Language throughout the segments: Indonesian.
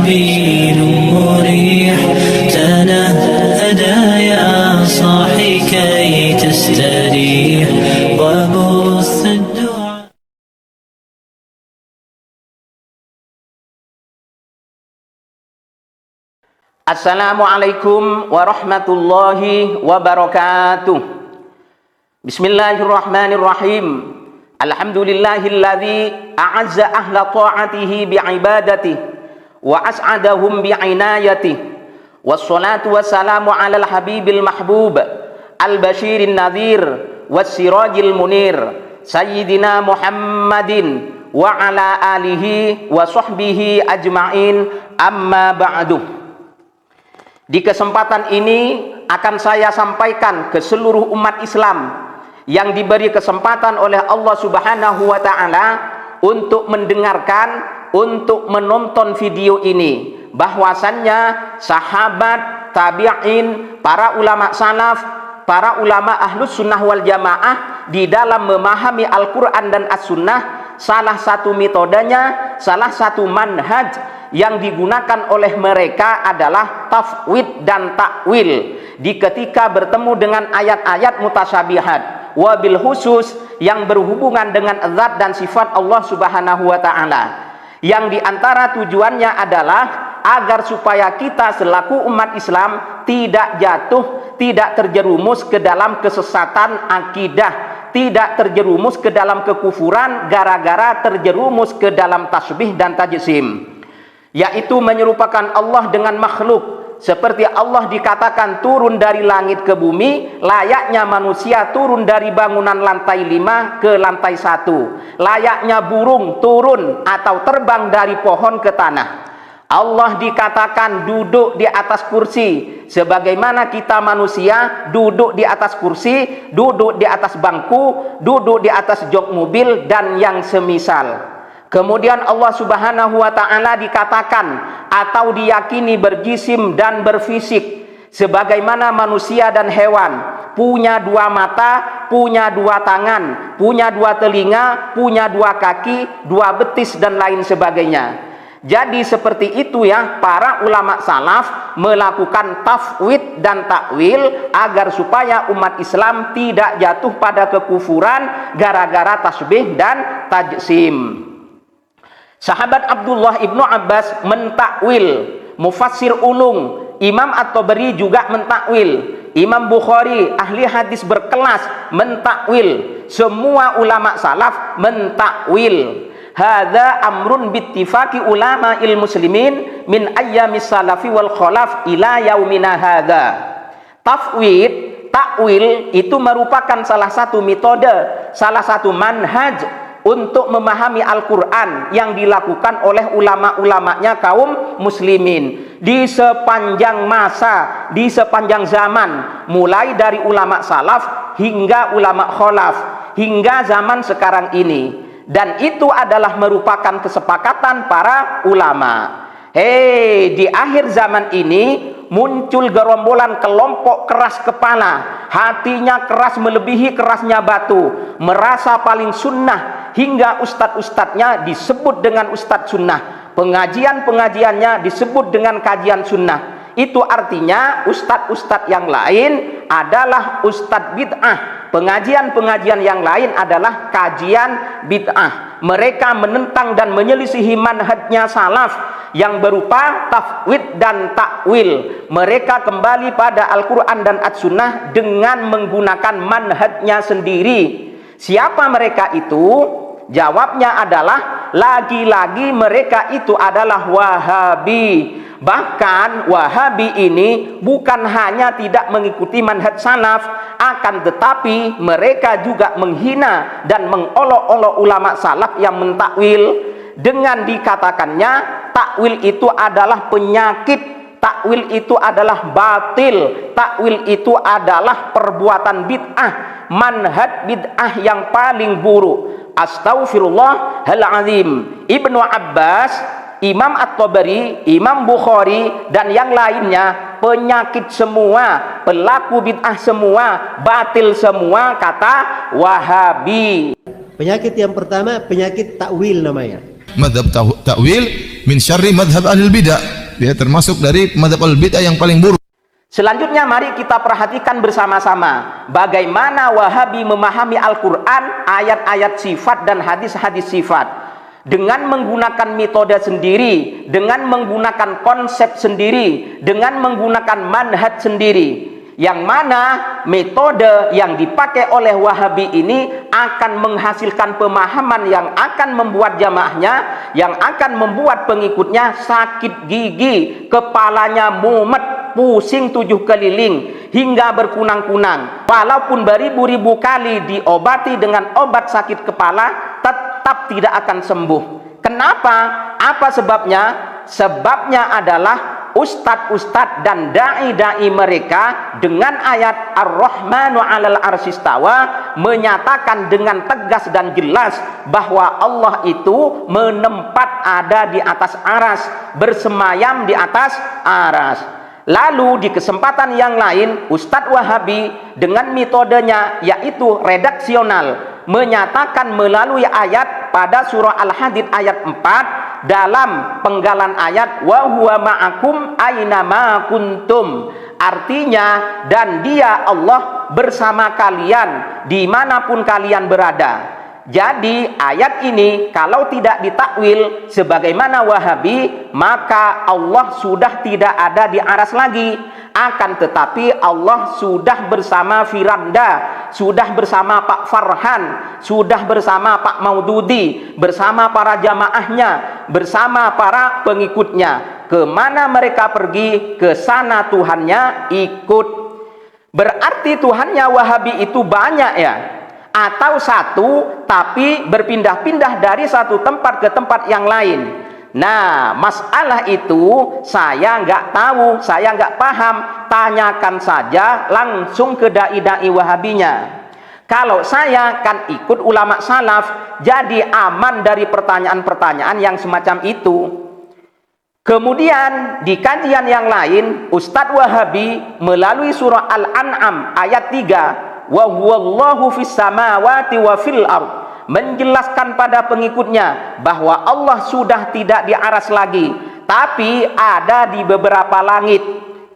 سبيل مريح تنهدى يا صاحي كي تستريح وبث الدعاء. Assalamualaikum warahmatullahi wabarakatuh. Bismillahirrahmanirrahim. Alhamdulillahilladzi a'azza ahla ta'atihi bi'ibadatihi wa as'adahum bi'inayatihi. Wassalatu wassalamu ala al-habibil mahbub al-bashirin nadhir was-sirajil munir sayyidina Muhammadin wa ala alihi wa sahbihi ajma'in, amma ba'du. Di kesempatan ini akan saya sampaikan ke seluruh umat Islam yang diberi kesempatan oleh Allah Subhanahu wa Ta'ala untuk mendengarkan, untuk menonton video ini, bahwasannya sahabat, tabi'in, para ulama salaf, para ulama ahlus sunnah wal jamaah di dalam memahami Al-Quran dan As-Sunnah, salah satu metodenya, salah satu manhaj yang digunakan oleh mereka adalah tafwid dan takwil di ketika bertemu dengan ayat-ayat mutasyabihat, wabil khusus yang berhubungan dengan zat dan sifat Allah Subhanahu wa Ta'ala, yang diantara tujuannya adalah agar supaya kita selaku umat Islam tidak jatuh, tidak terjerumus ke dalam kesesatan akidah, tidak terjerumus ke dalam kekufuran gara-gara terjerumus ke dalam tasbih dan tajsim, yaitu menyerupakan Allah dengan makhluk. Seperti Allah dikatakan turun dari langit ke bumi, layaknya manusia turun dari bangunan lantai 5 ke lantai 1, layaknya burung turun atau terbang dari pohon ke tanah. Allah dikatakan duduk di atas kursi, sebagaimana kita manusia duduk di atas kursi, duduk di atas bangku, duduk di atas jok mobil dan yang semisal. Kemudian Allah Subhanahu wa Ta'ala dikatakan atau diyakini berjisim dan berfisik, sebagaimana manusia dan hewan punya dua mata, punya dua tangan, punya dua telinga, punya dua kaki, dua betis dan lain sebagainya. Jadi seperti itu ya, para ulama salaf melakukan tafwid dan takwil agar supaya umat Islam tidak jatuh pada kekufuran gara-gara tasbih dan tajsim. Sahabat Abdullah ibnu Abbas mentakwil, mufassir ulung Imam At-Tabari juga mentakwil, Imam Bukhari ahli hadis berkelas mentakwil, semua ulama salaf mentakwil. Hadza amrun bittifaqi ulama il muslimin min ayyamis salafi wal khalaf ila yaumina hadza. Tafwid, takwil itu merupakan salah satu metode, salah satu manhaj untuk memahami Al-Quran yang dilakukan oleh ulama-ulamanya kaum muslimin di sepanjang masa, di sepanjang zaman, mulai dari ulama salaf hingga ulama khalaf, hingga zaman sekarang ini. Dan itu adalah merupakan kesepakatan para ulama. Di akhir zaman ini muncul gerombolan kelompok keras kepala, hatinya keras melebihi kerasnya batu, merasa paling sunnah, hingga ustadz-ustadznya disebut dengan ustadz sunnah, pengajian-pengajiannya disebut dengan kajian sunnah. Itu artinya ustadz-ustadz yang lain adalah ustadz bid'ah, pengajian-pengajian yang lain adalah kajian bid'ah. Mereka menentang dan menyelisihi manhajnya salaf yang berupa tafwid dan takwil. Mereka kembali pada Al-Quran dan As-Sunnah dengan menggunakan manhajnya sendiri. Siapa mereka itu? Jawabnya adalah lagi-lagi mereka itu adalah Wahabi. Bahkan Wahabi ini bukan hanya tidak mengikuti manhaj salaf, akan tetapi mereka juga menghina dan mengolok-olok ulama salaf yang mentakwil dengan dikatakannya takwil itu adalah penyakit, takwil itu adalah batil, takwil itu adalah perbuatan bid'ah, manhaj bid'ah yang paling buruk. Astaghfirullahaladzim. Ibnu Abbas, Imam At-Tabari, Imam Bukhari dan yang lainnya penyakit semua, pelaku bid'ah semua, batil semua, kata Wahabi. Penyakit yang pertama penyakit takwil namanya. Madhab takwil min syarri madhab ahlul bidah. ya, termasuk dari mazhab al-bid'ah yang paling buruk. Selanjutnya mari kita perhatikan bersama-sama bagaimana Wahabi memahami Al-Quran, ayat-ayat sifat dan hadis-hadis sifat dengan menggunakan metode sendiri, dengan menggunakan konsep sendiri, dengan menggunakan manhaj sendiri, yang mana metode yang dipakai oleh Wahabi ini akan menghasilkan pemahaman yang akan membuat jamaahnya, yang akan membuat pengikutnya sakit gigi, kepalanya mumet, pusing 7 keliling hingga berkunang-kunang. Walaupun beribu-ribu kali diobati dengan obat sakit kepala, tetap tidak akan sembuh. Kenapa? Apa sebabnya? Sebabnya adalah ustadz-ustadz dan da'i-da'i mereka dengan ayat Ar-Rahmanu 'alal arsyistawa menyatakan dengan tegas dan jelas bahwa Allah itu menempat ada di atas aras, bersemayam di atas aras. Lalu di kesempatan yang lain Ustadz Wahabi dengan metodenya yaitu redaksional menyatakan melalui ayat pada surah Al-Hadid ayat 4 dalam penggalan ayat wa huwa ma'akum aina ma kuntum, artinya dan dia Allah bersama kalian dimanapun kalian berada. Jadi ayat ini kalau tidak ditakwil sebagaimana Wahabi, maka Allah sudah tidak ada di aras lagi, akan tetapi Allah sudah bersama Firanda, sudah bersama Pak Farhan, sudah bersama Pak Maududi, bersama para jamaahnya, bersama para pengikutnya. Kemana mereka pergi, ke sana Tuhannya ikut. Berarti Tuhannya Wahabi itu banyak ya, atau satu tapi berpindah-pindah dari satu tempat ke tempat yang lain. Nah, masalah itu saya nggak tahu, saya nggak paham. Tanyakan saja langsung ke dai-dai Wahabinya. Kalau saya kan ikut ulama salaf, jadi aman dari pertanyaan-pertanyaan yang semacam itu. Kemudian di kajian yang lain, Ustadz Wahabi melalui surah Al-An'am ayat 3, wa huwallahu fis samawati wa fil ard, menjelaskan pada pengikutnya bahwa Allah sudah tidak di aras lagi, tapi ada di beberapa langit.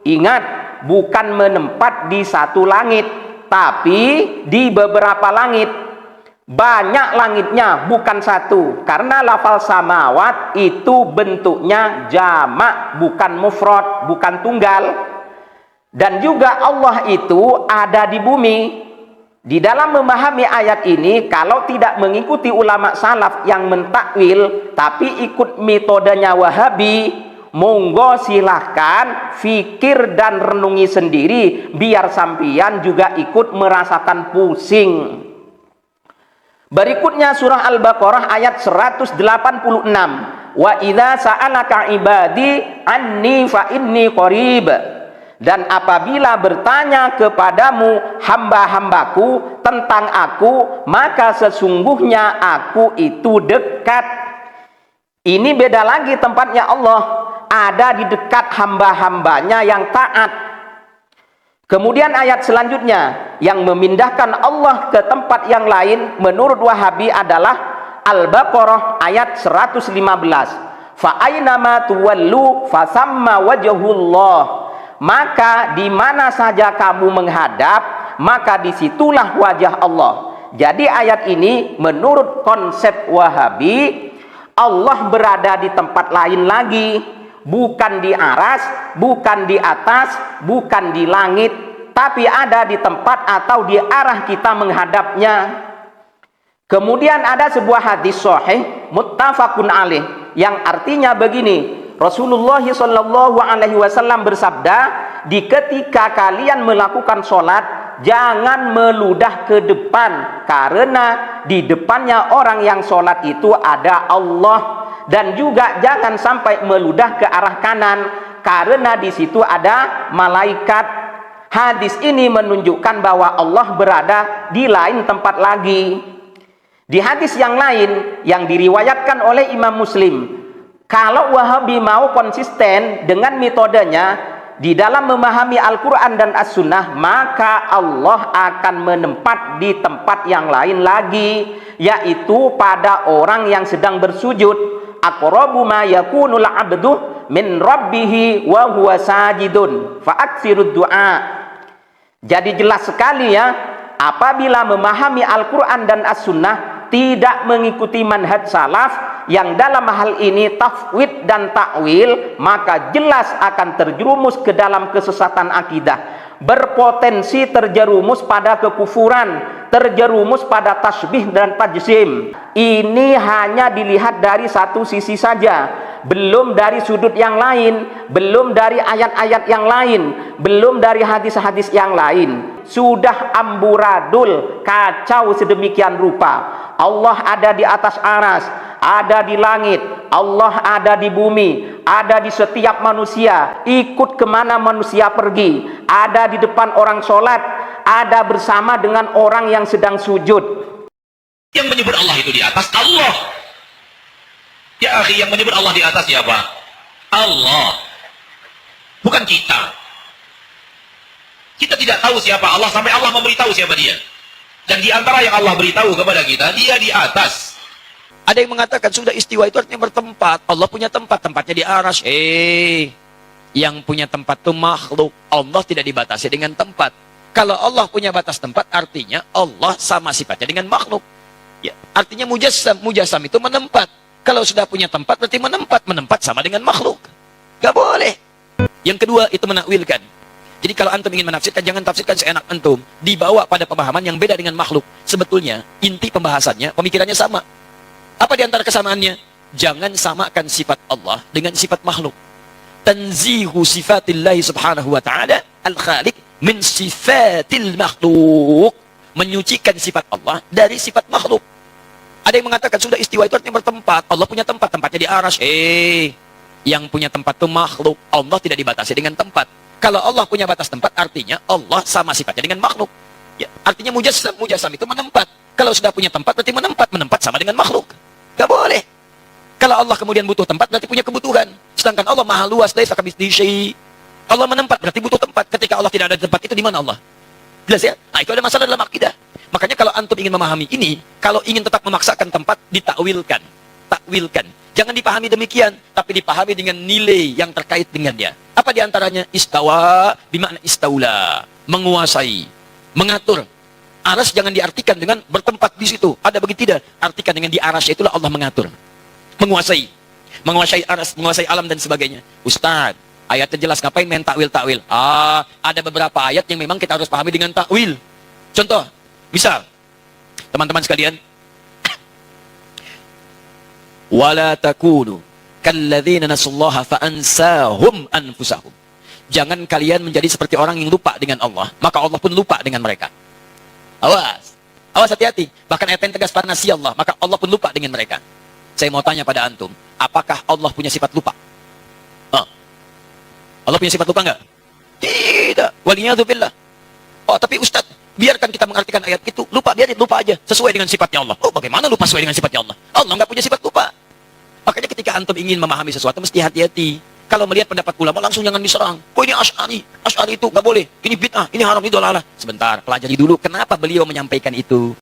Ingat, bukan menempat di satu langit, tapi di beberapa langit. Banyak langitnya, bukan satu. Karena lafal samawat itu bentuknya jamak, bukan mufrad, bukan tunggal. Dan juga Allah itu ada di bumi. Di dalam memahami ayat ini, kalau tidak mengikuti ulama salaf yang mentakwil, tapi ikut metodenya Wahabi, monggo silahkan fikir dan renungi sendiri, biar sampian juga ikut merasakan pusing. Berikutnya surah Al-Baqarah ayat 186. Wa idza sa'alaka ibadi anni fa inni qarib. Dan apabila bertanya kepadamu hamba-hambaku tentang aku, maka sesungguhnya aku itu dekat. Ini beda lagi tempatnya Allah, ada di dekat hamba-hambanya yang taat. Kemudian ayat selanjutnya yang memindahkan Allah ke tempat yang lain menurut Wahabi adalah Al-Baqarah ayat 115. Fa aynama tuwallu fa thamma wajhullah. Maka di mana saja kamu menghadap, maka disitulah wajah Allah. Jadi ayat ini menurut konsep Wahabi, Allah berada di tempat lain lagi, bukan di aras, bukan di atas, bukan di langit, tapi ada di tempat atau di arah kita menghadapnya. Kemudian ada sebuah hadis sahih muttafaqun alaih yang artinya begini. Rasulullah SAW bersabda, di ketika kalian melakukan sholat, jangan meludah ke depan, karena di depannya orang yang sholat itu ada Allah. Dan juga jangan sampai meludah ke arah kanan, karena di situ ada malaikat. Hadis ini menunjukkan bahwa Allah berada di lain tempat lagi. Di hadis yang lain yang diriwayatkan oleh Imam Muslim, kalau Wahabi mau konsisten dengan metodenya di dalam memahami Al-Quran dan As-Sunnah, maka Allah akan menempat di tempat yang lain lagi, yaitu pada orang yang sedang bersujud. Aqrabu ma yakunul abdu min rabbihi wa huwa sajidun fa aktsirud du'a. Jadi jelas sekali ya, apabila memahami Al-Qur'an dan As-Sunnah tidak mengikuti manhaj salaf yang dalam hal ini tafwid dan takwil, maka jelas akan terjerumus ke dalam kesesatan akidah, berpotensi terjerumus pada kekufuran, terjerumus pada tasbih dan tajsim. Ini hanya dilihat dari satu sisi saja, belum dari sudut yang lain, belum dari ayat-ayat yang lain, belum dari hadis-hadis yang lain. Sudah amburadul, kacau sedemikian rupa. Allah ada di atas aras, ada di langit, Allah ada di bumi, ada di setiap manusia. Ikut kemana manusia pergi, ada di depan orang sholat, ada bersama dengan orang yang sedang sujud. Yang menyebut Allah itu di atas Allah. Ya akhi, yang menyebut Allah di atas siapa? Allah, bukan kita. Kita tidak tahu siapa Allah sampai Allah memberitahu siapa dia. Dan di antara yang Allah beritahu kepada kita, dia di atas. Ada yang mengatakan sudah istiwa itu artinya bertempat. Allah punya tempat, tempatnya di arsy. Yang punya tempat itu makhluk. Allah tidak dibatasi dengan tempat. Kalau Allah punya batas tempat, artinya Allah sama sifatnya dengan makhluk. Ya, artinya mujassam. Mujassam itu menempat. Kalau sudah punya tempat, berarti menempat. Menempat sama dengan makhluk. Gak boleh. Yang kedua, itu menakwilkan. Jadi kalau antum ingin menafsirkan, jangan tafsirkan seenak antum. Dibawa pada pemahaman yang beda dengan makhluk. Sebetulnya, inti pembahasannya, pemikirannya sama. Apa di antara kesamaannya? Jangan samakan sifat Allah dengan sifat makhluk. Tanzihu sifatillahi subhanahu wa ta'ala al-khaliq min sifatil makhluk. Menyucikan sifat Allah dari sifat makhluk. Ada yang mengatakan sudah istiwa itu artinya bertempat. Allah punya tempat, tempatnya di arsy. Yang punya tempat itu makhluk. Allah tidak dibatasi dengan tempat. Kalau Allah punya batas tempat, artinya Allah sama sifatnya dengan makhluk. Ya, artinya mujassam. Mujassam itu menempat. Kalau sudah punya tempat, berarti menempat. Menempat sama dengan makhluk. Gak boleh. Kalau Allah kemudian butuh tempat, berarti punya kebutuhan. Sedangkan Allah maha luas, laisa kamitslihi syai'. Allah menempat, berarti butuh tempat. Ketika Allah tidak ada tempat, itu di mana Allah? Jelas ya? Nah, itu ada masalah dalam akidah. Makanya kalau antum ingin memahami ini, kalau ingin tetap memaksakan tempat, ditakwilkan. Takwilkan. Jangan dipahami demikian, tapi dipahami dengan nilai yang terkait dengannya. Apa diantaranya? Istawa, bimakna istaula. Menguasai, mengatur. Aras jangan diartikan dengan bertempat di situ. Ada begitu tidak? Artikan dengan di aras, itulah Allah mengatur. Menguasai. Menguasai aras, menguasai alam dan sebagainya. Ustaz, ayatnya jelas, ngapain main takwil-takwil? Ada beberapa ayat yang memang kita harus pahami dengan takwil. Contoh, misal, teman-teman sekalian, wala takunu kalladzina nasullaha fa'ansahum anfusahum. Jangan kalian menjadi seperti orang yang lupa dengan Allah, maka Allah pun lupa dengan mereka. Awas, awas, hati-hati. Bahkan ayat yang tegas, farnasi Allah, maka Allah pun lupa dengan mereka. Saya mau tanya pada antum, apakah Allah punya sifat lupa? Allah punya sifat lupa enggak? Tidak. Waliyadzubillah. Oh, tapi Ustaz, biarkan kita mengartikan ayat itu, lupa, biarin lupa aja, sesuai dengan sifatnya Allah. Oh, bagaimana lupa sesuai dengan sifatnya Allah? Allah enggak punya sifat lupa. Makanya ketika antum ingin memahami sesuatu, mesti hati-hati. Kalau melihat pendapat ulama, langsung jangan diserang. Kok ini Asy'ari? Asy'ari itu nggak boleh. Ini bid'ah, ini haram, ini dolalah. Sebentar, pelajari dulu kenapa beliau menyampaikan itu.